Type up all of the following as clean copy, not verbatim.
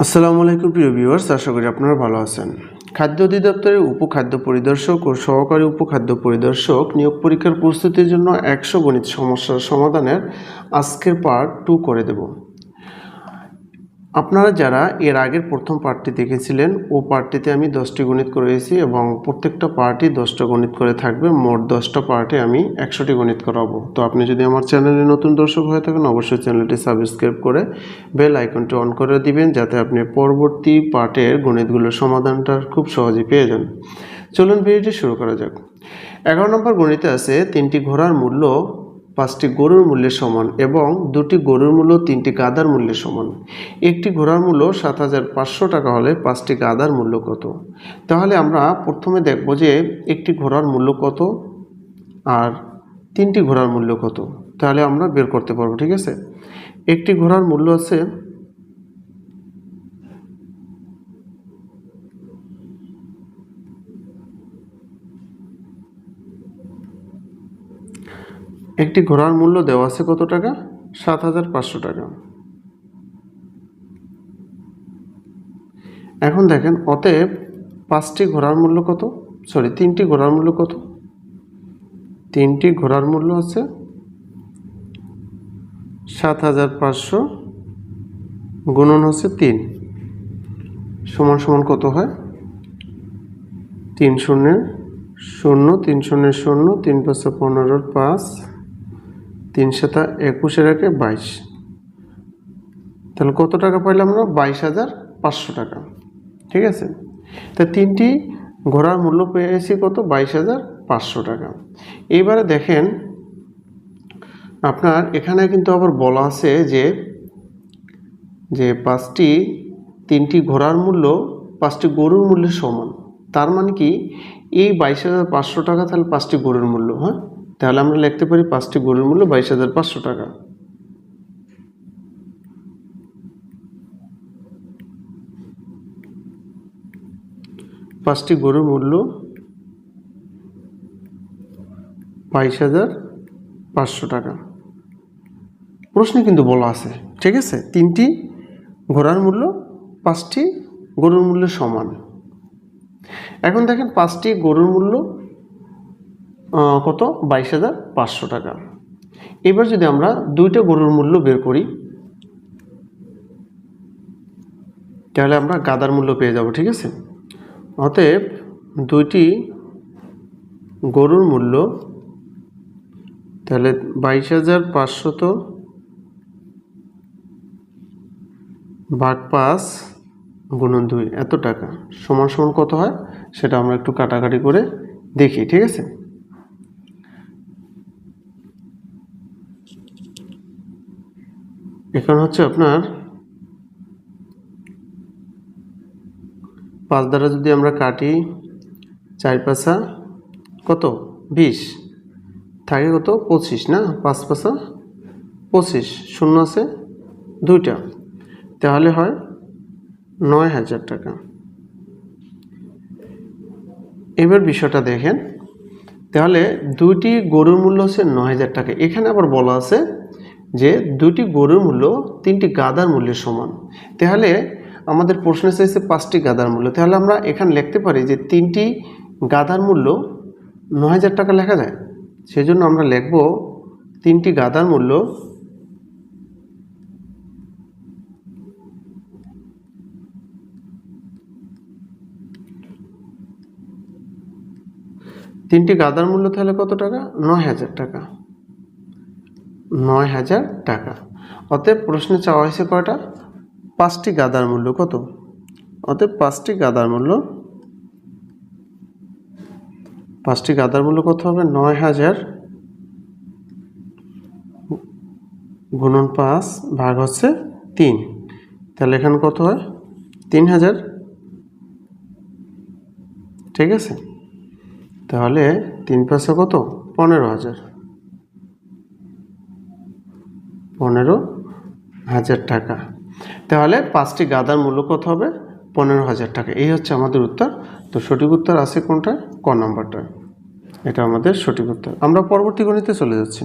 আসসালামু আলাইকুম প্রিয় ভিউয়ার্স, আশা করি আপনারা ভালো আছেন। খাদ্য অধিদপ্তরের উপখাদ্য পরিদর্শক ও সহকারী উপখাদ্য পরিদর্শক নিয়োগ পরীক্ষার প্রস্তুতির জন্য 100 গণিত সমস্যার সমাধানের আজকের পার্ট 2 করে দেব। আপনারা যারা এর আগের প্রথম পার্টটি দেখেছিলেন, ও পার্টটিতে আমি 10টি গণিত করেছি এবং প্রত্যেকটা পার্টই 10টা গণিত করে থাকবে। মোট 10টা পার্টে আমি 100টি গণিত করাবো। তো আপনি যদি আমার চ্যানেলে নতুন দর্শক হয়ে থাকেন, অবশ্যই চ্যানেলটি সাবস্ক্রাইব করে বেল আইকনটি অন করে দিবেন, যাতে আপনি পরবর্তী পার্টের গণিতগুলোর সমাধানটা খুব সহজেই পেয়ে যান। চলুন ভিডিওটি শুরু করা যাক। 11 নম্বর গণিতে আছে 3টি ঘোড়ার মূল্য 5টি গরুর মূল্যের সমান এবং 2টি গরুর মূল্য 3টি গাধার মূল্যের সমান। একটি ঘোড়ার মূল্য 7,500 টাকা হলে 5টি গাধার মূল্য কত? তাহলে আমরা প্রথমে দেখব যে একটি ঘোড়ার মূল্য কত আর 3টি ঘোড়ার মূল্য কত, তাহলে আমরা বের করতে পারবো। ঠিক আছে, একটি ঘোড়ার মূল্য আছে একটি ঘোড়ার মূল্য দেওয়া আছে কত টাকা? 7,500 টাকা। এখন দেখেন, অতএব 5টি ঘোড়ার মূল্য কত? 3টি ঘোড়ার মূল্য কত? 3টি ঘোড়ার মূল্য আছে 7,500 গুণন হচ্ছে 3 সমান সমান কত হয়? 3 শূন্যের 0, 3 শূন্যের 0, 3 5 15, 5, 3 7 21, 22। তাহলে কত টাকা পাইলাম আমরা? 22,500 টাকা। ঠিক আছে, তা 3টি ঘোড়ার মূল্য পেয়েছি কত? 22,500 টাকা। এইবারে দেখেন, আপনার এখানে কিন্তু আবার বলা আছে যে 3টি ঘোড়ার মূল্য 5টি গরুর মূল্যের সমান। তার মানে কি, এই 22,500 টাকা তাহলে 5টি গরুর মূল্য। হ্যাঁ, তাহলে আমরা লিখতে পারি 5টি গরুর মূল্য 22,500 টাকা। পাঁচটি গরুর মূল্য 22,500 টাকা। প্রশ্নে কিন্তু বলা আছে, ঠিক আছে, 3টি ঘোড়ার মূল্য 5টি গরুর মূল্যের সমান। এখন দেখেন, 5টি গরুর মূল্য কত? 22,500 টাকা। এবার যদি আমরা 2টা গরুর মূল্য বের করি, তাহলে আমরা গাধার মূল্য পেয়ে যাব। ঠিক আছে, অতএব 2টি গরুর মূল্য, তাহলে 22,500 ভাগ 5 গুণন 2 এত টাকা সমান সমান কত হয়, সেটা আমরা একটু কাটাকাটি করে দেখি। ঠিক আছে, এখানে হচ্ছে আপনার 5 দ্বারা যদি আমরা কাটি, 4 5 কত? 20 থাকে কত? 25 না? 5 5 25, শূন্য আছে 2টা, তাহলে হয় 9,000 টাকা। এবার বিষয়টা দেখেন, তাহলে 2টি গরুর মূল্য হচ্ছে 9,000 টাকা। এখানে আবার বলা আছে যে 2টি গরুর মূল্য 3টি গাধার মূল্যের সমান। তাহলে আমাদের প্রশ্নে চাইছে 5টি গাধার মূল্য, তাহলে আমরা এখানে লিখতে পারি যে 3টি গাধার মূল্য 9,000 টাকা লেখা যায়। সেজন্য আমরা লিখব 3টি গাধার মূল্য 3টি গাধার মূল্য তাহলে কত টাকা? 9,000 টাকা। 9,000 টাকা। অতএব প্রশ্নে চাওয়া হয়েছে কয়টা? 5টি গাধার মূল্য কত? অতএব 5টি গাধার মূল্য কত হবে? 9,000 গুণন 5 ভাগ হচ্ছে 3, তাহলে এখানে কত হয়? 3,000। ঠিক আছে, তাহলে 3 5 কত? 15,000। 15,000 টাকা। তাহলে 5টি গাধার মূল্য কত হবে? 15,000 টাকা। এই হচ্ছে আমাদের উত্তর। তো সঠিক উত্তর আছে কোনটা? ক নাম্বারটা, এটা আমাদের সঠিক উত্তর। আমরা পরবর্তী গণিতে চলে যাচ্ছি।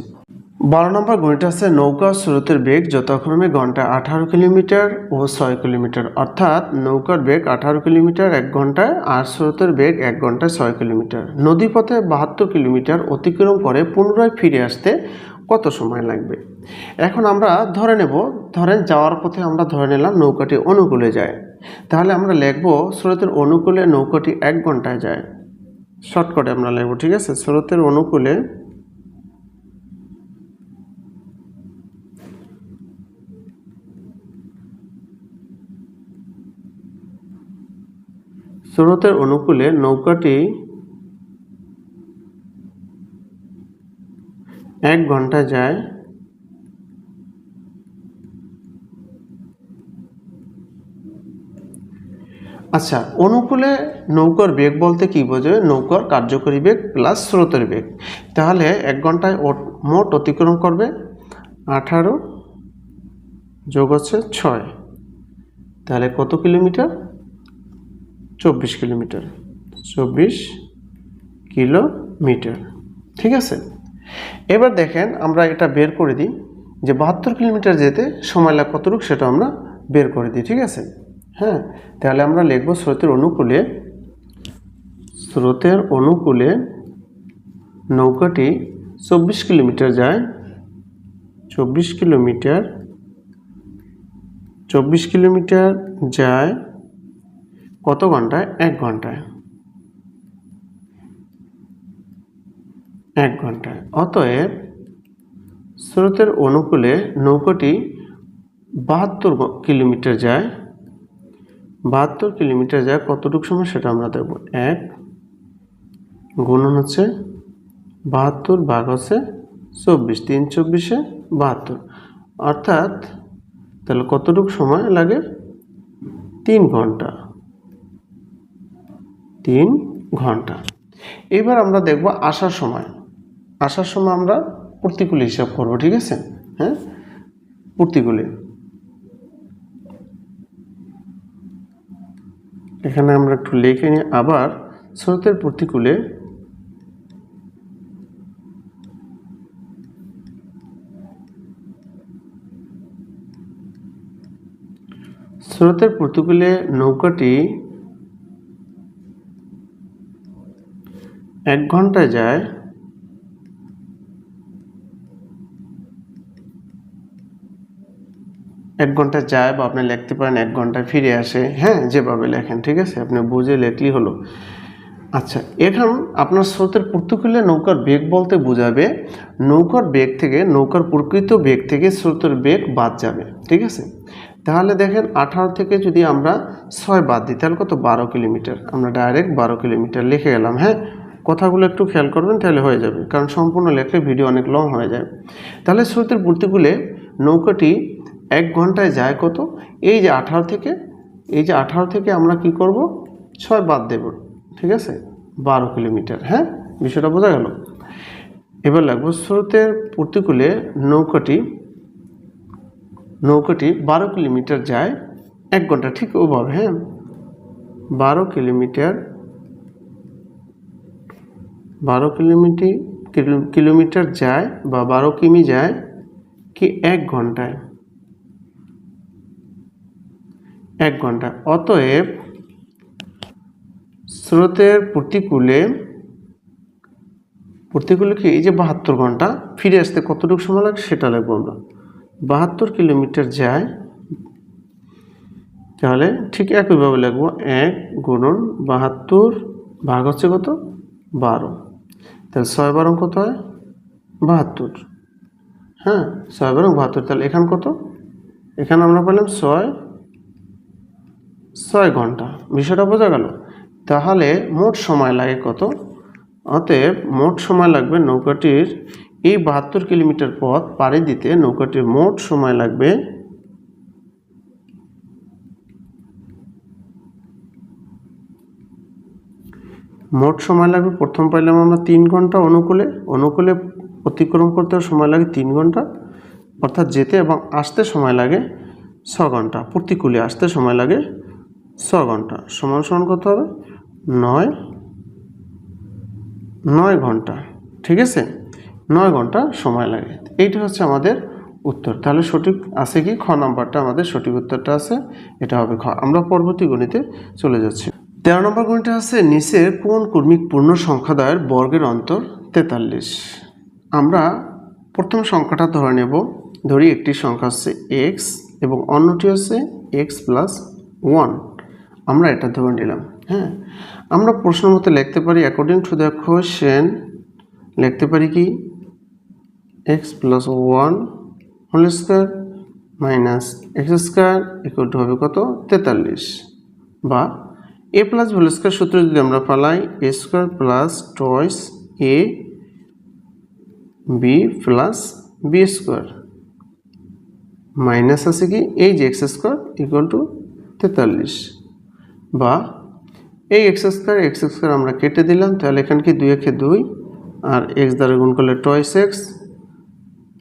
12 নম্বর গণিত আছে নৌকার স্রোতের বেগ যথাক্রমে ঘন্টায় 18 কিলোমিটার ও 6 কিলোমিটার, অর্থাৎ নৌকার বেগ 18 কিলোমিটার 1 ঘন্টায় আর স্রোতের বেগ 1 ঘন্টায় 6 কিলোমিটার। নদীপথে 72 কিলোমিটার অতিক্রম করে পুনরায় ফিরে আসতে কত সময় লাগবে? এখন আমরা ধরে নেব, ধরেন যাওয়ার পথে আমরা ধরে নিলাম নৌকাটি অনুকূলে যায়, তাহলে আমরা লিখব স্রোতের অনুকূলে নৌকাটি 1 ঘন্টায় যায়। শর্টকাটে আমরা লিখব, ঠিক আছে? স্রোতের অনুকূলে নৌকাটি 1 ঘন্টা যায়। আচ্ছা, অনুকূলে নৌকার বেগ বলতে কি বোঝায়? নৌকার কার্যকরী বেগ প্লাস স্রোতের বেগ। তাহলে 1 ঘন্টায় মোট অতিক্রম করবে 18 যোগ হচ্ছে 6, তাহলে কত কিলোমিটার? 24 কিলোমিটার। 24 কিলোমিটার, ঠিক আছে? এবার দেখেন আমরা এটা বের করে দিই যে 72 কিলোমিটার যেতে সময় লাগে কতটুকু, সেটা আমরা বের করে দিই, ঠিক আছে? হ্যাঁ, তাহলে আমরা লিখব স্রোতের অনুকূলে নৌকাটি 24 কিলোমিটার যায়। 24 কিলোমিটার যায় কত ঘন্টায়? 1 ঘন্টায়। 1 ঘন্টায়। অতএব স্রোতের অনুকূলে নৌকাটি 72 কিলোমিটার যায়। 72 কিলোমিটার যায় কতটুকু সময়, সেটা আমরা দেখব। 1 গুণন হচ্ছে 72 ভাগ হচ্ছে 24, 3 24-এ 72, অর্থাৎ তাহলে কতটুকু সময় লাগে? 3 ঘন্টা। 3 ঘন্টা। এবার আমরা দেখব আসার সময় আমরা প্রতিকূলে হিসাব করব, ঠিক আছে? হ্যাঁ, প্রতিকূলে এখানে আমরা একটু লিখে নিই। আবার স্রোতের প্রতিকূলে নৌকাটি 1 ঘন্টায় যায়। 1 ঘন্টায় যায়, বা আপনি লিখতে পারেন 1 ঘন্টায় ফিরে আসে। হ্যাঁ, যেভাবে লেখেন, ঠিক আছে? আপনি বুঝে লেখলেই হলো। আচ্ছা, এখন আপনার স্রোতের প্রতিকূলে নৌকার বেগ বলতে বোঝাবে নৌকার বেগ থেকে, নৌকার প্রকৃত বেগ থেকে স্রোতের বেগ বাদ যাবে, ঠিক আছে? তাহলে দেখেন 18 থেকে যদি আমরা 6 বাদ দিই তাহলে কত? 12 কিলোমিটার। আমরা ডাইরেক্ট 12 কিলোমিটার লিখে গেলাম। হ্যাঁ, কথাগুলো একটু খেয়াল করবেন, তাহলে হয়ে যাবে, কারণ সম্পূর্ণ লেখলে ভিডিও অনেক লং হয়ে যায়। তাহলে স্রোতের প্রতিকূলে নৌকাটি 1 ঘন্টায় যায় কত? এই যে 18 থেকে আমরা কি করব? 6 বাদ দেব, ঠিক আছে? 12 কিলোমিটার। হ্যাঁ, বিষয়টা বোঝা গেল? এবার লাগবো স্রোতের প্রতিকূলে নৌকাটি 12 কিলোমিটার যায় 1 ঘন্টা, ঠিক ওভাবে। হ্যাঁ, 12 কিলোমিটার যায়, বা 12 কিমি যায় কি 1 ঘন্টায়। 1 ঘন্টা। অতএব স্রোতের প্রতিকূলে কি এই যে 72 ঘন্টা, ফিরে আসতে কতটুকু সময় লাগে সেটা লিখবো আমরা। 72 কিলোমিটার যায়, তাহলে ঠিক একইভাবে লিখবো 1 গুণন 72 ভাগ হচ্ছে কত? 12, তাহলে 6 12 কত হয়? 72। হ্যাঁ, 6 12 72, তাহলে এখানে কত? এখানে আমরা পেলাম 6 ঘন্টা। বিষয়টা বোঝা গেল? তাহলে মোট সময় লাগে কত? অতএব মোট সময় লাগবে নৌকাটির এই 72 কিলোমিটার পথ পাড়ি দিতে নৌকাটির মোট সময় লাগবে প্রথম পাইলাম আমরা 3 ঘন্টা। অনুকূলে অতিক্রম করতে সময় লাগে 3 ঘন্টা, অর্থাৎ যেতে এবং আসতে সময় লাগে 6 ঘন্টা। প্রতিকূলে আসতে সময় লাগে 6 ঘন্টা। সমান কত হবে? 9 ঘন্টা, ঠিক আছে? 9 ঘন্টা সময় লাগে। এইটা হচ্ছে আমাদের উত্তর। তাহলে সঠিক আছে কি? খ নাম্বারটা আমাদের সঠিক উত্তরটা আছে, এটা হবে খ। আমরা পরবর্তী গণিতে চলে যাচ্ছি। 13 নম্বর গণিতটা আছে নিচের কোন কর্মিক পূর্ণ সংখ্যাদ্বয়ের বর্গের অন্তর 43। আমরা প্রথম সংখ্যাটা ধরে নেব। ধরি একটি সংখ্যা হচ্ছে এক্স এবং অন্যটি হচ্ছে এক্স প্লাস 1। আমরা এটা ধরে নিলাম। হ্যাঁ, আমরা প্রশ্ন মতে লিখতে পারি অ্যাকর্ডিং টু দ্য কোয়েশ্চেন লিখতে পারি কি x plus 1 whole square minus x square equal to হবে কত? 43। বা এ প্লাস হোল স্কোয়ার সূত্র যদি আমরা পালাই A square plus twice A B plus B square minus আছে কি এই যে এক্স স্কোয়ার ইকুয়াল টু 43। বা এই এক্স স্কোয়ার আমরা কেটে দিলাম, তাহলে এখানে কি 2 একে 2 আর এক্স দ্বারা গুণ করলে twice x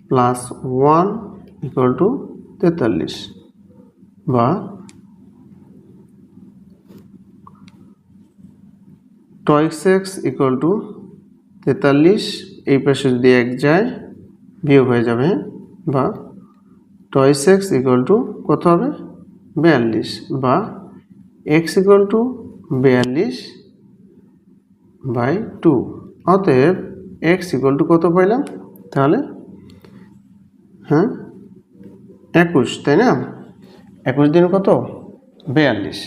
plus 1 equal to 43। বা টয়েস এক্স ইকুয়াল টু 43, এই পাশে যদি 1 যায় বিয়োগ হয়ে যাবে। বা টয়েস এক্স ইকুয়াল টু কত হবে? 42। বা এক্স ইকুয়াল টু 42/2। অতএব এক্স ইকুয়াল টু কত পাইলাম? তাহলে হ্যাঁ 21, তাই না? 21 দিন কত? 42।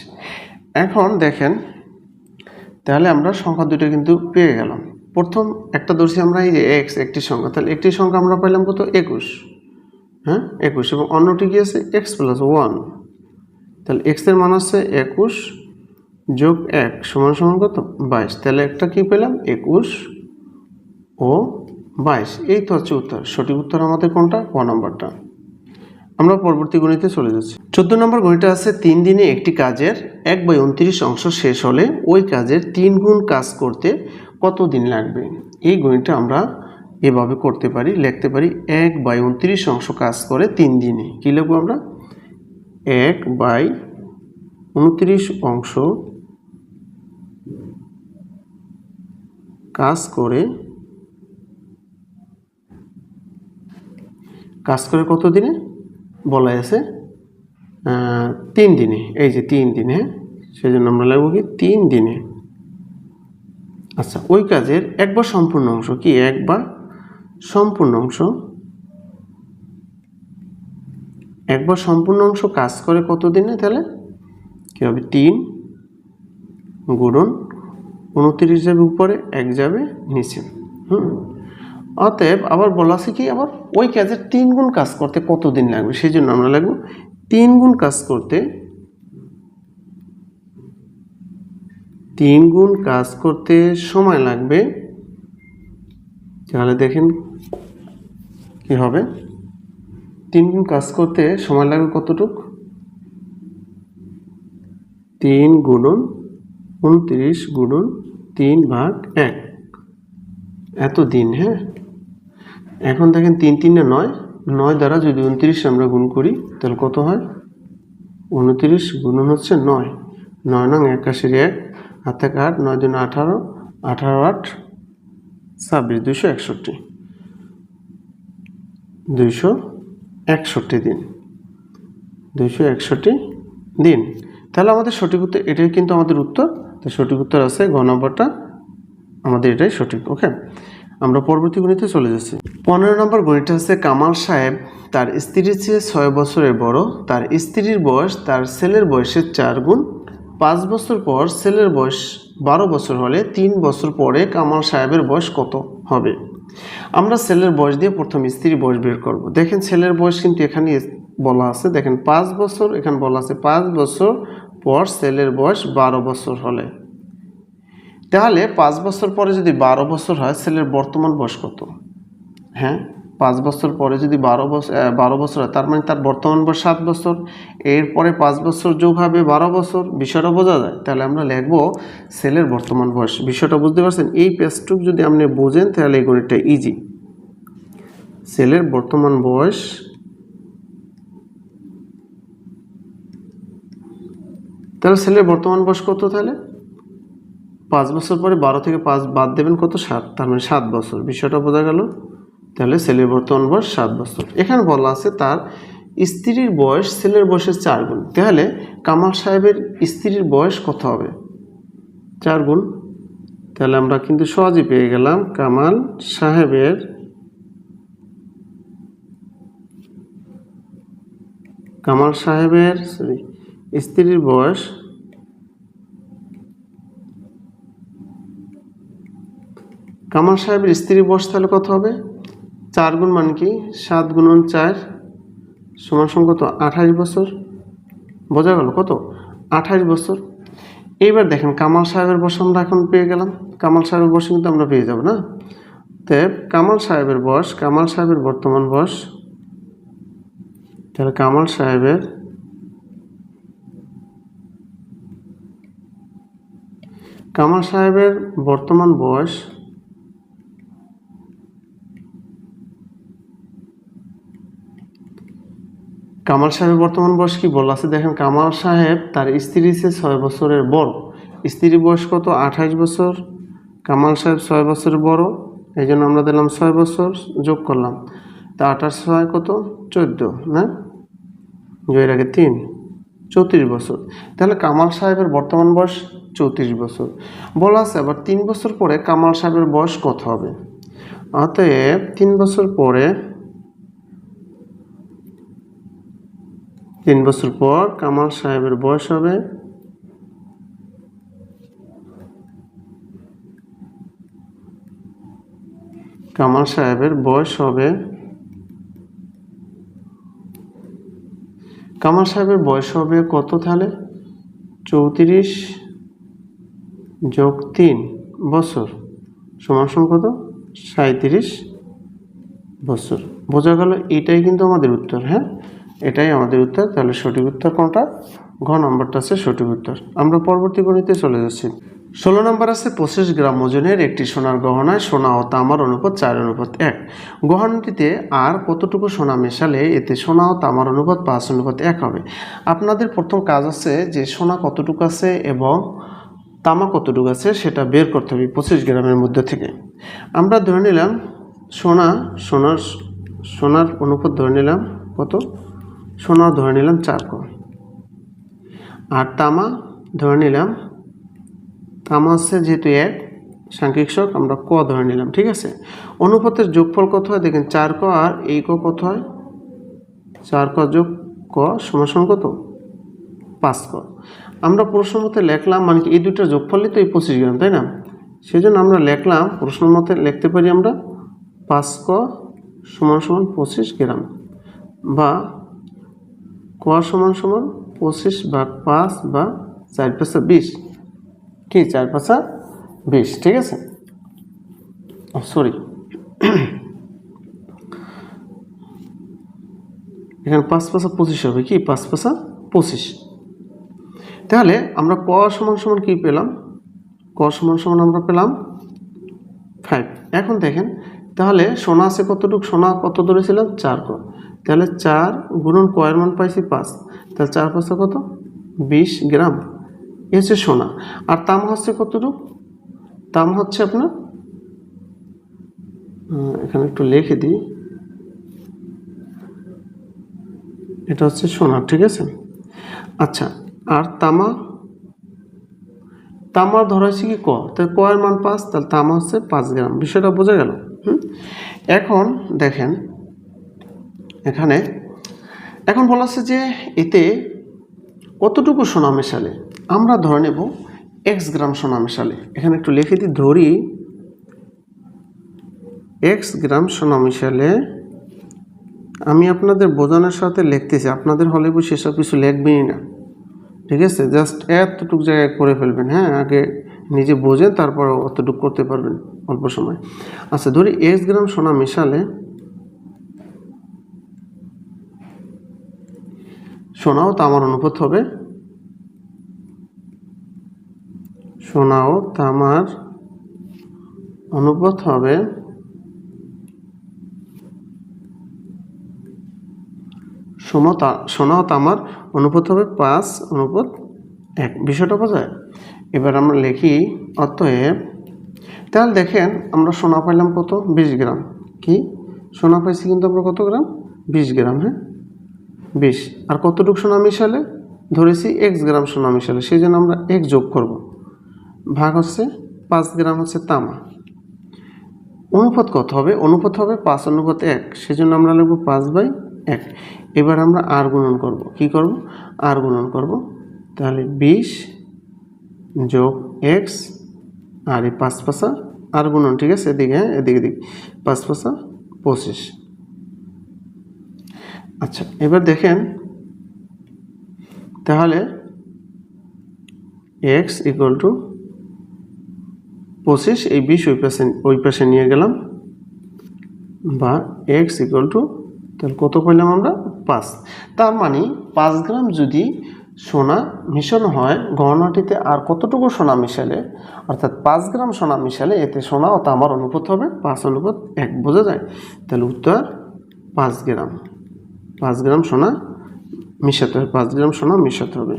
এখন দেখেন, তাহলে আমরা সংখ্যা দুটো কিন্তু পেয়ে গেলাম। প্রথম একটা ধরছি আমরা এই যে এক্স একটি সংখ্যা, তাহলে একটি সংখ্যা আমরা পাইলাম কত? 21। হ্যাঁ 21 এবং অন্যটি কি আছে? X plus 1। তাহলে এক্স এর মান আছে 21 যোগ 1 সমান সমান কত? 22। তাহলে একটা কি পেলাম? 21 ও 22। এই তো হচ্ছে উত্তর। সঠিক উত্তর আমাদের কোনটা? ক নাম্বারটা। আমরা পরবর্তী গণিতে চলে যাচ্ছি। 14 নম্বর গণিতটা আছে 3 দিনে একটি কাজের 1/29 অংশ শেষ হলে ওই কাজের 3 গুণ কাজ করতে কত দিন লাগবে? এই গণিতটা আমরা এভাবে করতে পারি, লিখতে পারি 1/29 অংশ কাজ করে 3 দিনে। কি লিখবো আমরা? 1/29 অংশ কাজ করে কত দিনে বলা আছে? 3 দিনে। এই যে 3 দিনে, সেজন্য আমরা লিখব কি 3 দিনে। আচ্ছা, ওই কাজের 1 বা সম্পূর্ণ অংশ কি 1 বা সম্পূর্ণ অংশ 1 বা সম্পূর্ণ অংশ কাজ করে কত দিনে? তাহলে কি হবে? 3 গুণন 29 যাবে উপরে, 1 যাবে নিচে। অতএব আবার বলা আছে কি আবার ওই কাজের 3 গুণ কাজ করতে কত দিন লাগবে? সেই জন্য আমরা লিখব 3 গুণ কাজ করতে 3 গুণ কাজ করতে সময় লাগবে। তাহলে দেখেন কি হবে? 3 গুণ কাজ করতে সময় লাগবে কতটুক? 3 গুণন 29 গুণন 3/1 এত দিন। হ্যাঁ, এখন দেখেন 3 3 9, 9 দ্বারা যদি 29 আমরা গুণ করি তাহলে কত হয়? 29 গুণন হচ্ছে 9, 9 নং 81 1 হাত থেকে 8, 9 দুগুণে 18, 18 8 26, 261 দিন। 261 দিন। তাহলে আমাদের সঠিক উত্তর এটাই কিন্তু আমাদের উত্তর। তো সঠিক উত্তর আছে ঘ নম্বরটা, আমাদের এটাই সঠিক। ওকে, আমরা পরবর্তী গণিতে চলে যাচ্ছি। 15 নম্বর গণিতটা হচ্ছে কামাল সাহেব তার স্ত্রীর চেয়ে 6 বছরের বড়। তার স্ত্রীর বয়স তার ছেলের বয়সের 4 গুণ। 5 বছর পর ছেলের বয়স 12 বছর হলে 3 বছর পরে কামাল সাহেবের বয়স কত হবে? আমরা ছেলের বয়স দিয়ে প্রথম স্ত্রীর বয়স বের করব। দেখেন ছেলের বয়স কিন্তু এখানে বলা আছে, দেখেন 5 বছর, এখানে বলা আছে 5 বছর পর ছেলের বয়স 12 বছর হলে। তাহলে 5 বছর পরে যদি 12 বছর হয়, ছেলের বর্তমান বয়স কত? হ্যাঁ, 5 বছর পরে যদি 12 বছর হয়, তার মানে তার বর্তমান বয়স 7 বছর। এরপরে 5 বছর যোগ হবে 12 বছর। বিষয়টা বোঝা যায়? তাহলে আমরা লিখবো ছেলের বর্তমান বয়স। বিষয়টা বুঝতে পারছেন? এই পেজটুক যদি আপনি বোঝেন তাহলে এই গণিতটা ইজি। ছেলের বর্তমান বয়স তাহলে ছেলের বর্তমান বয়স কত? তাহলে 5 বছর পরে 12 থেকে 5 বাদ দেবেন কত? 7, তার মানে 7 বছর। বিষয়টা বোঝা গেল? তাহলে ছেলের বর্তমান বয়স 7 বছর। এখানে বলা আছে তার স্ত্রীর বয়স ছেলের বয়সের 4 গুণ। তাহলে কামাল সাহেবের স্ত্রীর বয়স কত হবে? 4 গুণ। তাহলে আমরা কিন্তু সহজেই পেয়ে গেলাম কামাল সাহেবের স্ত্রীর বয়স তাহলে কত হবে? 4 গুণ মানে কি 7 গুণন 4 সমান কত? 28 বছর। বোঝা গেল? কত? 28 বছর। এইবার দেখেন কামাল সাহেবের বয়স আমরা এখন পেয়ে গেলাম। কামাল সাহেবের বয়স কিন্তু আমরা পেয়ে যাব না? তো কামাল সাহেবের বর্তমান বয়স, তাহলে কামাল সাহেবের বর্তমান বয়স কি বলা আছে দেখেন। কামাল সাহেব তার স্ত্রীর চেয়ে 6 বছরের বড়। স্ত্রীর বয়স কত? 28 বছর। কামাল সাহেব 6 বছরের বড়, এই জন্য আমরা দিলাম 6 বছর যোগ করলাম। তা 28 6 কত? 14 না? এর আগে 3 34 বছর। তাহলে কামাল সাহেবের বর্তমান বয়স 34 বছর। বলা আছে আবার 3 বছর পরে কামাল সাহেবের বয়স কত হবে? অতএব 3 বছর পর কামাল সাহেবের বয়স হবে কত? তাহলে 34 যোগ 3 বছর সমান কত? 37 বছর। বোঝা গেল? এটাই কিন্তু আমাদের উত্তর। হ্যাঁ, এটাই আমাদের উত্তর। তাহলে সঠিক উত্তর কোনটা? ঘ নম্বরটা আছে সঠিক উত্তর। আমরা পরবর্তী গণিতে চলে যাচ্ছি। 16 নম্বর আছে 25 গ্রাম ওজনের একটি সোনার গহনায় সোনা ও তামার অনুপাত 4:1। গহনাটিতে আর কতটুকু সোনা মেশালে এতে সোনা ও তামার অনুপাত 5:1 হবে? আপনাদের প্রথম কাজ আছে যে সোনা কতটুকু আছে এবং তামা কতটুকু আছে সেটা বের করতে হবে 25 গ্রামের মধ্যে থেকে। আমরা ধরে নিলাম সোনার অনুপাত ধরে নিলাম কত? সোনা ধরে নিলাম 4 ক, আর তামা ধরে নিলাম, তামা হচ্ছে যেহেতু 1 সাংখ্যিক শক, আমরা ক ধরে নিলাম। ঠিক আছে, অনুপাতের যোগফল কত হয় দেখেন? 4 ক আর এই ক কত হয়? 4 ক যোগ ক সমান কত? 5 ক। আমরা প্রশ্ন মতে লিখলাম, মানে কি এই দুইটার যোগফলই তো এই 25 গ্রাম, তাই না? সেই জন্য আমরা লিখলাম, প্রশ্ন মতে লিখতে পারি আমরা 5 ক সমান 25 গ্রাম, বা ক সমান 25 ভাগ 5 বা 4 × 5 = 20। কি 4 × 5 = 20? ঠিক আছে, সরি এখানে 5 × 5 = 25 হবে। কি 5 × 5 = 25। তাহলে আমরা ক সমান কি পেলাম? ক সমান আমরা পেলাম 5। এখন দেখেন, তাহলে সোনা আছে কতটুকু? সোনা কত ধরেছিলাম? 4 ক। তাহলে 4 গুণন ক এর মান পাইছি 5, তাহলে 4 × 5 = কত? 20 গ্রাম। এ হচ্ছে সোনা। আর তামা হচ্ছে কতটুকু? তামা হচ্ছে আপনার, এখানে একটু লিখে দিই, এটা হচ্ছে সোনা। ঠিক আছে, আচ্ছা। আর তামা ধরাইছি কি ক, তাহলে ক এর মান 5, তাহলে তামা হচ্ছে 5 গ্রাম। বিষয়টা বোঝা গেল? এখন দেখেন, এখন বলা আছে যে এতে কতটুকু সোনা মেশালে? আমরা ধরে নেব x গ্রাম সোনা মেশালে। এখানে একটু লিখে দিই, ধরি x গ্রাম সোনা মেশালে, আমি আপনাদের বোঝানোর সাথে লিখতেছি, আপনাদের হলে বসে এসব কিছু লিখবেনই না। ঠিক আছে, জাস্ট এতটুকু জায়গায় করে ফেলবেন। হ্যাঁ, আগে নিজে বোঝেন, তারপর অতটুকু করতে পারবেন অল্প সময়। আচ্ছা, ধরি x গ্রাম সোনা মেশালে সোনা ও তামার অনুপাত হবে, সোনা ও তামার অনুপাত হবে সোনা ও তামার অনুপাত হবে 5:1। বিষয়টা বোঝায়? এবার আমরা লিখি, অতএব, তাহলে দেখেন আমরা সোনা পাইলাম কত? 20 গ্রাম। কি সোনা পাইছি কিন্তু আমরা কত গ্রাম, 20 গ্রাম। হ্যাঁ 20, আর কতটুকু সোনা মিশালে ধরেছি x গ্রাম সোনা মিশালে, সেই জন্য আমরা x যোগ করব, ভাগ হচ্ছে 5 গ্রাম হচ্ছে তামা। অনুপাত কত হবে, অনুপাত হবে 5:1, সেজন্য আমরা লিখব 5/1। এবার আমরা আর গুণন করব, কি করব, আর গুণন করব, তাহলে 20 যোগ x আর এই 5 5 আর গুণন, ঠিক আছে, এদিকে, হ্যাঁ এদিকে 5 5 25। আচ্ছা এবার দেখেন তাহলে x ইকুয়াল টু 25, এই 20 ওই পাশে নিয়ে গেলাম, বা x ইকুয়াল টু, তাহলে কত পেলাম আমরা, 5। তার মানে 5 গ্রাম যদি সোনা মিশানো হয় গহনাটিতে, আর কতটুকু সোনা মিশালে, অর্থাৎ 5 গ্রাম সোনা মিশালে এতে সোনা ও তামার অনুপাত হবে 5:1, বোঝা যায়। তাহলে উত্তর 5 গ্রাম, 5 গ্রাম সোনা মিশাতে হবে, 5 গ্রাম সোনা মিশাতে হবে।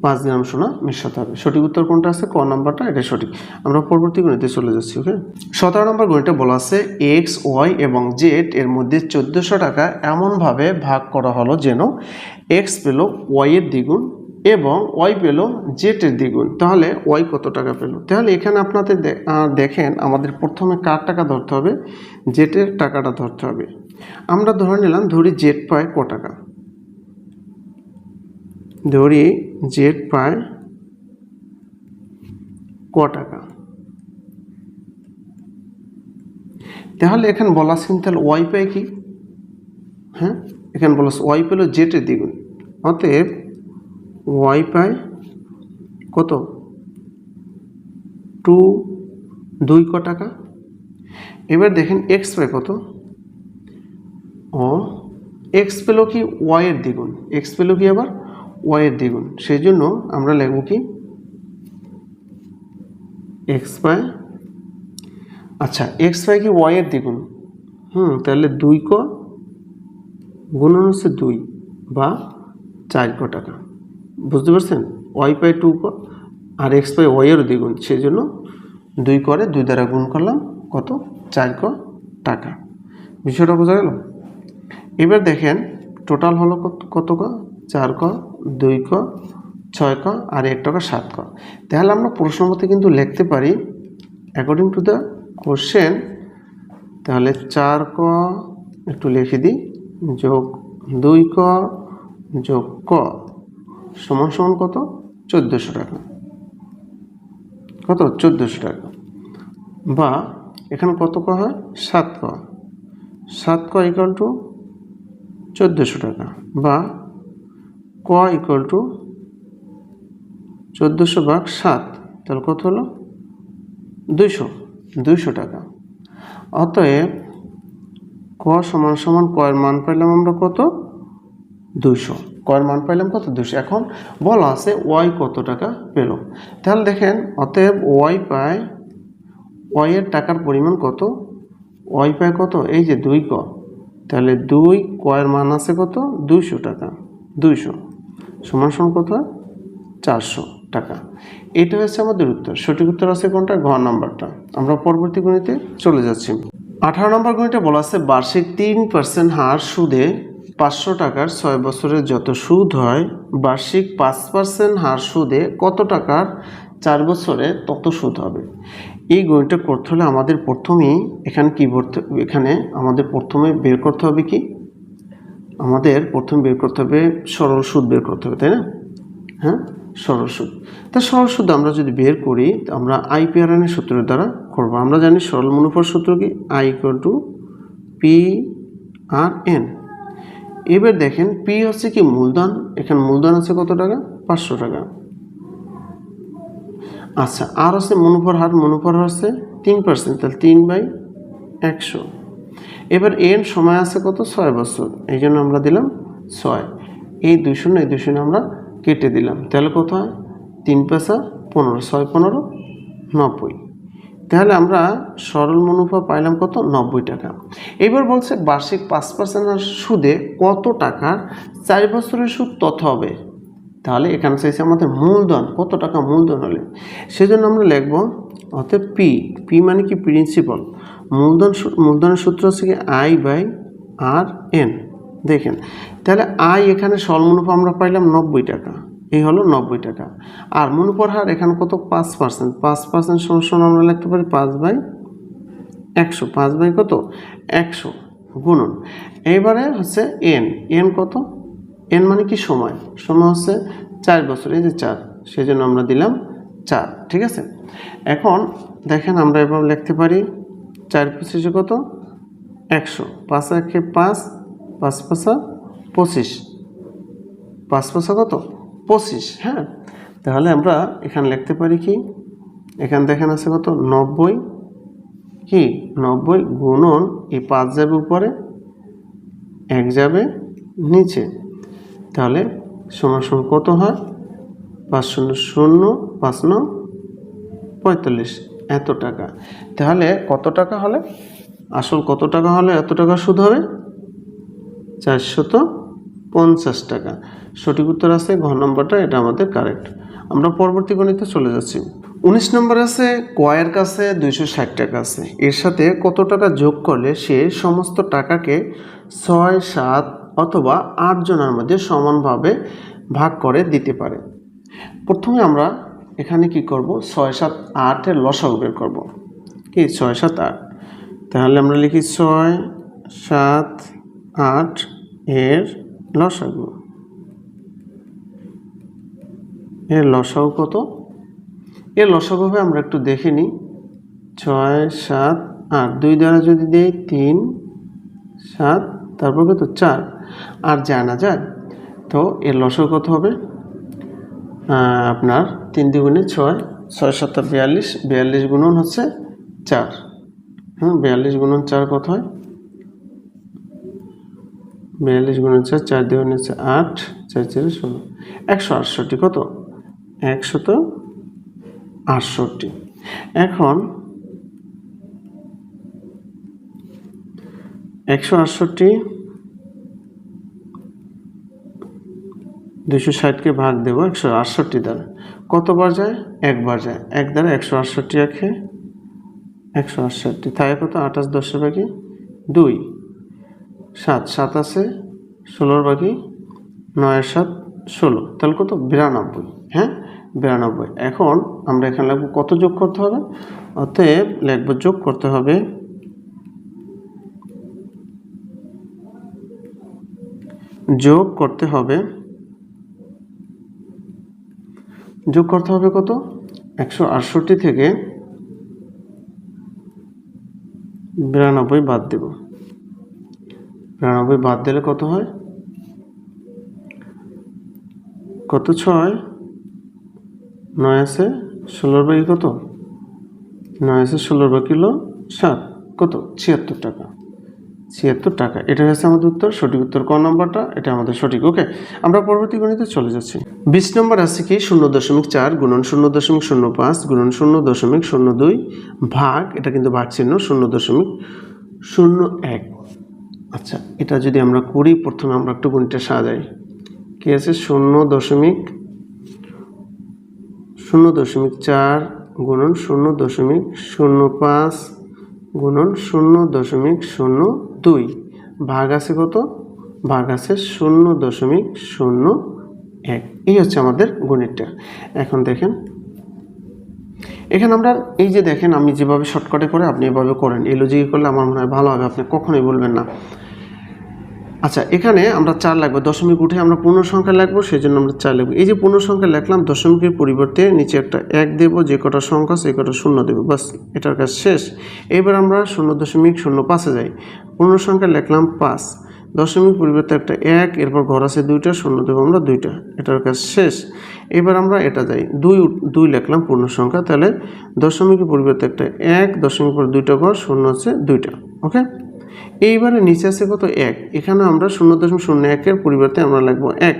পাঁচ গ্রাম সোনা মিশাতে হবে। সঠিক উত্তর কোনটা আছে, ক নাম্বারটা, এটা সঠিক। আমরা পরবর্তী গণিতে চলে যাচ্ছি। ওকে, 17 নম্বর গণিতে বলা আছে x, y এবং z এর মধ্যে 1400 টাকা এমনভাবে ভাগ করা হলো যেন x পেল y এর দ্বিগুণ এবং y পেল z এর দ্বিগুণ। তাহলে y কত টাকা পেল? তাহলে এখানে আপনাদের দেখেন আমাদের প্রথমে কার টাকা ধরতে হবে, z এর টাকাটা ধরতে হবে। আমরা ধরে নিলাম, ধরি z পায় ক টাকা, ধরি z পায় ক টাকা। তাহলে এখানে বলা আছে তাহলে ওয়াই পায় কি, হ্যাঁ এখানে বলা আছে ওয়াই পেল জেটের দ্বিগুণ, অতএব ওয়াই পায় কত, 2 ক টাকা। এবার দেখেন এক্স পায় কত, ও এক্স পেল কি ওয়াই এর দ্বিগুণ, এক্স পেল কি আবার ওয়াই এর দ্বিগুণ, সেই জন্য আমরা লিখব কি এক্স পায়, আচ্ছা এক্স পায় কি ওয়াই এর দ্বিগুণ, তাহলে 2 ক গুণন হচ্ছে 2 বা 4 ক টাকা, বুঝতে পারছেন। ওয়াই পায় 2 ক আর এক্স পায় ওয়াই এর দ্বিগুণ, সেই জন্য 2 করে 2 দ্বারা গুণ করলাম, কত, 4 ক টাকা। বিষয়টা বোঝা গেল। এবার দেখেন টোটাল হলো কত ক, 4 ক, 2 ক, 6 ক আর 1 টাকা 7 ক। তাহলে আমরা প্রশ্ন মতে কিন্তু লিখতে পারি অ্যাকর্ডিং টু দ্য কোশ্চেন, তাহলে 4 ক একটু লিখে দিই, যোগ 2 ক যোগ ক সমান সমান কত, 1400 টাকা, কত 1400 টাকা। বা এখানে কত ক হয়, 7 ক, 7 ক ইকুয়াল টু 1400 টাকা, বা ক ইকুয়াল টু 1400 ভাগ 7, তাহলে কত হলো 200 টাকা। অতএব ক সমান সমান কয়ের মান পাইলাম আমরা কত, 200, কয়ের মান পাইলাম কত, 200। এখন বলা আছে ওয়াই কত টাকা পেল, তাহলে দেখেন অতএব ওয়াই পায়, ওয়াই এর টাকার পরিমাণ কত, ওয়াই পায় কত, এই যে 2 ক, তাহলে 2 কয়ের মান আছে কত, 200 টাকা, 200 সমান সমান কত, 400 টাকা। এটা হচ্ছে আমাদের উত্তর। সঠিক উত্তর আছে কোনটা, ঘ নাম্বারটা। আমরা পরবর্তী গণিতে চলে যাচ্ছি। 18 নম্বর গণিতে বলা আছে বার্ষিক 3% হার সুদে 500 টাকার 6 বছরের যত সুদ হয়, বার্ষিক 5% হার সুদে কত টাকার 4 বছরে তত সুদ হবে। এই গণিতটা করতে হলে আমাদের প্রথমেই এখানে আমাদের প্রথমে বের করতে হবে কি, আমাদের প্রথমে বের করতে হবে সরল সুদ বের করতে হবে, তাই না, হ্যাঁ সরল সুদ। তা সরল সুদ আমরা যদি বের করি, আমরা আইপিআরএন সূত্রের দ্বারা করব। আমরা জানি সরল মুনাফার সূত্র কি, I equal to P R N. এবার দেখেন পি হচ্ছে কি মূলধন, এখানে মূলধন আছে কত টাকা, 500 টাকা। আচ্ছা আর হচ্ছে মুনাফার হার, মুনাফার হার হচ্ছে 3%, তাহলে 3/100। এবার এন সময় আছে কত, 6 বছর, এই জন্য আমরা দিলাম 6, এই 200 এই 200 আমরা কেটে দিলাম, তাহলে কত হয়, 3 5 15, 6 15 90। তাহলে আমরা সরল মুনাফা পাইলাম কত, 90 টাকা। এবার বলছে বার্ষিক 5% সুদে কত টাকার 4 বছরের সুদ তত হবে। তাহলে এখানে চাইছে আমাদের মূলধন, কত টাকা মূলধন হলে, সেজন্য আমরা লিখব অতএব পি। পি মানে কি? প্রিন্সিপাল। মূলধনের সূত্র হচ্ছে কি I/RN। দেখেন তাহলে আই এখানে সরল মুনাফা আমরা পাইলাম 90 টাকা, এই হলো 90 টাকা। আর মুনাফার হার এখানে কত? 5%। 5% সমান আমরা লিখতে পারি 5/100। 5 কত? 100 গুণন, এইবারে হচ্ছে এন কত? এন মানে কি? সময়। সময় হচ্ছে 4 বছর, এই যে 4, সেই জন্য আমরা দিলাম 4। ঠিক আছে, এখন দেখেন আমরা এভাবে লিখতে পারি 4 25 কত? 100। 5 1 5, 5 5 25, 5 5 কত? 25। হ্যাঁ, তাহলে আমরা এখানে লিখতে পারি কি? এখানে দেখেন আছে কত? 90 কি? 90 গুণন এই 5 যাবে উপরে, 1 যাবে নিচে, তাহলে সমান সমান কত হয়? 5 0 0 5 9 45, এত টাকা। তাহলে কত টাকা হলে আসল, কত টাকা হলে এত টাকা সুদ হবে? 450 টাকা। সঠিক উত্তর আছে ঘ নম্বরটা, এটা আমাদের কারেক্ট। আমরা পরবর্তী গণিতে চলে যাচ্ছি। 19 নম্বর আছে, কয়ের কাছে 260 টাকা আছে, এর সাথে কত টাকা যোগ করলে সে সমস্ত টাকাকে 6 7 অথবা 8 জনের মধ্যে সমানভাবে ভাগ করে দিতে পারে। প্রথমে আমরা এখানে কি করব? 6 7 8 এর লসাগু বের করব। কি? 6 7 8। তাহলে আমরা লিখি 6 7 8 এর লসাগু। এর লসাগু কত? এর লসাগু হবে আমরা একটু দেখে নিই। 6 7 8, 2 দ্বারা যদি দেই 3 7, তারপর কত? 4, আর যায় না যায়, তো এর লসাগু কত হবে? আপনার 3 দুগুণে 6, 6 7 42, 42 গুণন হচ্ছে 4। 42 গুণন 4 কত হয়? 42 গুণন 4, 4 দুগুণে 8, 4 4 16, 168। কত? 168। এখন 168 260-কে ভাগ দেব 168 দ্বারা, কতবার যায়? একবার যায়। 1 দ্বারা 168 রাখে 168, তাই কত? 28 10 ভাগে 2, 7 7 আছে 16 ভাগে 9 7 16, তাহলে কত? 92। হ্যাঁ, 92। এখন আমরা এখানে লিখব কত যোগ করতে হবে? অতএব লিখব যোগ করতে হবে কত? 168 থেকে 92 বাদ দেব। 92 বাদ দিলে কত হয়? কত? 6 9 আছে 16 ভাগে কত? 9 আছে 16 ভাগে 7, কত? 76 টাকা। 76 টাকা, এটা হচ্ছে আমাদের উত্তর। সঠিক উত্তর ক নম্বরটা, এটা আমাদের সঠিক। ওকে, আমরা পরবর্তী গণিতে চলে যাচ্ছি। 20 নম্বর আছে কি? 0.4 গুণন 0.05 গুণন 0.02 ভাগ, এটা কিন্তু ভাগ চিহ্ন, 0.01। আচ্ছা, এটা যদি আমরা করি, প্রথমে আমরা একটু গণিতটা সাজাই। কি আছে? 0.4 গুণন 0.05 গুণন 0.02 ভাগ আছে কত? ভাগ আছে 0.01। এই হচ্ছে আমাদের গণিতটা। এখন দেখেন এখানে আমরা এই যে দেখেন, আমি যেভাবে শর্টকাটে করে আপনি এভাবে করেন, এই লজিকে করলে আমার মনে হয় ভালো হবে, আপনি কখনোই বলবেন না। আচ্ছা, এখানে আমরা 4 লাগবে, দশমিক উঠে আমরা পূর্ণ সংখ্যা লাগবো, সেই জন্য আমরা 4 লিখব। এই যে পূর্ণ সংখ্যা লিখলাম, দশমিকের পরিবর্তে নিচে একটা 1 দেব, যে কটা সংখ্যা সেই কটা 0 দেব, বাস, এটার কাজ শেষ। এবার আমরা 0.05-এ যাই। পূর্ণ সংখ্যা লিখলাম 5, দশমিক পরিবর্তে একটা 1, এরপর ঘর আছে 2টা, 0 দেবো আমরা 2টা, এটার কাজ শেষ। এবার আমরা এটা যাই, 2 লিখলাম পূর্ণ সংখ্যা, তাহলে দশমিকের পরিবর্তে একটা 1, দশমিক পর 2টা ঘর, 0 আছে 2টা। ওকে, এইবারে নিচে আছে কত? 1। এখানে আমরা 0.01-এর পরিবর্তে আমরা লিখবো 1।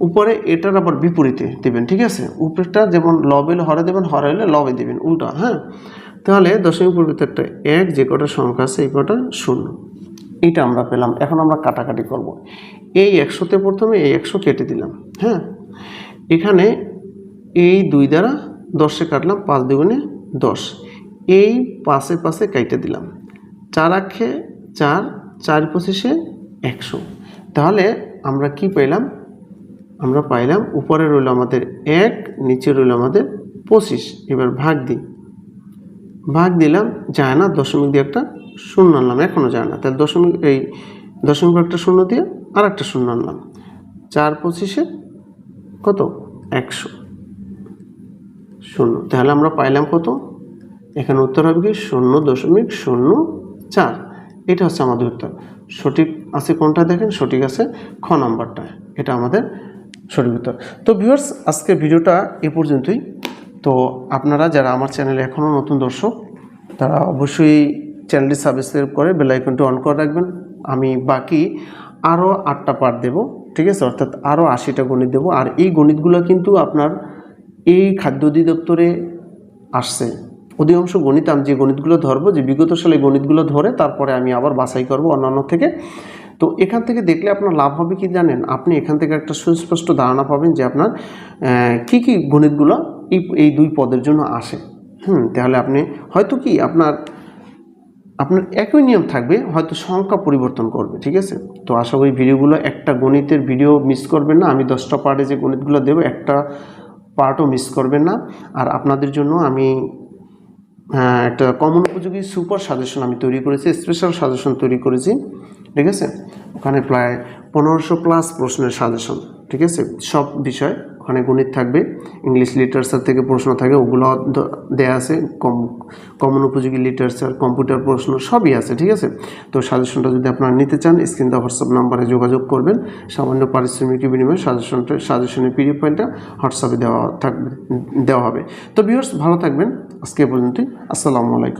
উপরে এটার আবার বিপরীতে দেবেন, ঠিক আছে? উপরেরটা যেমন লব হলে হরে দেবেন, হরে হলে লবে দেবেন, উল্টা। হ্যাঁ, তাহলে দশমিক পরিবর্তে একটা 1, যে কটা সংখ্যা আছে এই কটা 0, এইটা আমরা পেলাম। এখন আমরা কাটাকাটি করব। এই 100-তে প্রথমে এই 100 কেটে দিলাম। হ্যাঁ, এখানে এই 2 দ্বারা 10-এ কাটলাম, 5 দুগুণে 10, এই পাশে পাশে কাইটে দিলাম, 4 আক্ষে 4, 4 পঁচিশে 100। তাহলে আমরা কি পেলাম? আমরা পাইলাম উপরে রইল আমাদের 1, নিচে রইল আমাদের 25। এবার ভাগ দিই, ভাগ দিলাম, যায় না, দশমিক দিয়ে একটা শূন্য আনলাম, এখনও যায় না, তাহলে দশমিক একটা শূন্য দিয়ে আর একটা শূন্য আনলাম, 4 পঁচিশে কত? 100 শূন্য। তাহলে আমরা পাইলাম কত? এখানে উত্তর হবে কি 0.04। এটা হচ্ছে আমাদের উত্তর। সঠিক আছে কোনটা দেখেন? সঠিক আছে খ নাম্বারটা, এটা আমাদের সঠিক উত্তর। তো ভিউয়ার্স, আজকের ভিডিওটা এ পর্যন্তই। তো আপনারা যারা আমার চ্যানেলে এখনও নতুন দর্শক, তারা অবশ্যই চ্যানেলটি সাবস্ক্রাইব করে বেল আইকনটি অন করে রাখবেন। আমি বাকি আরও 8টা পার্ট দেব, ঠিক আছে, অর্থাৎ আরও 80টা গণিত দেবো। আর এই গণিতগুলো কিন্তু আপনার এই খাদ্য অধিদপ্তরে আসছে। অধিকাংশ গণিত আমি যে গণিতগুলো ধরবো, যে বিগত সালে গণিতগুলো ধরে তারপরে আমি আবার বাছাই করব অন্যান্য থেকে। তো এখান থেকে দেখলে আপনার লাভ হবে কি জানেন? আপনি এখান থেকে একটা সুস্পষ্ট ধারণা পাবেন যে আপনার কী কী গণিতগুলো এই 2 পদের জন্য আসে। তাহলে আপনি হয়তো কি আপনার একই নিয়ম থাকবে, হয়তো সংখ্যা পরিবর্তন করবে, ঠিক আছে। তো আশা করি ভিডিওগুলো, একটা গণিতের ভিডিও মিস করবেন না। আমি 10টা পার্টে যে গণিতগুলো দেবো, একটা পার্টও মিস করবেন না। আর আপনাদের জন্য আমি একটা কমন উপযোগী সুপার সাজেশন আমি তৈরি করেছি, স্পেশাল সাজেশন তৈরি করেছি, ঠিক আছে। ওখানে প্রায় 1500+ প্রশ্নের সাজেশন, ঠিক আছে। সব বিষয় ওখানে গণিত থাকবে, ইংলিশ লিটারেচার থেকে প্রশ্ন থাকে, ওগুলো দেয়া আছে, কমন উপযোগী লিটারেচার, কম্পিউটার প্রশ্ন সবই আছে, ঠিক আছে। তো সাজেশনটা যদি আপনারা নিতে চান, স্ক্রিন দেওয়া হোয়াটসঅ্যাপ নাম্বারে যোগাযোগ করবেন। সামান্য পারিশ্রমিকের বিনিময়ে সাজেশনের পিডিএফ ফাইলটা হোয়াটসঅ্যাপে দেওয়া হবে। তো ভিউয়ার্স, ভালো থাকবেন। আজকে এ পর্যন্তই। আসসালামু আলাইকুম।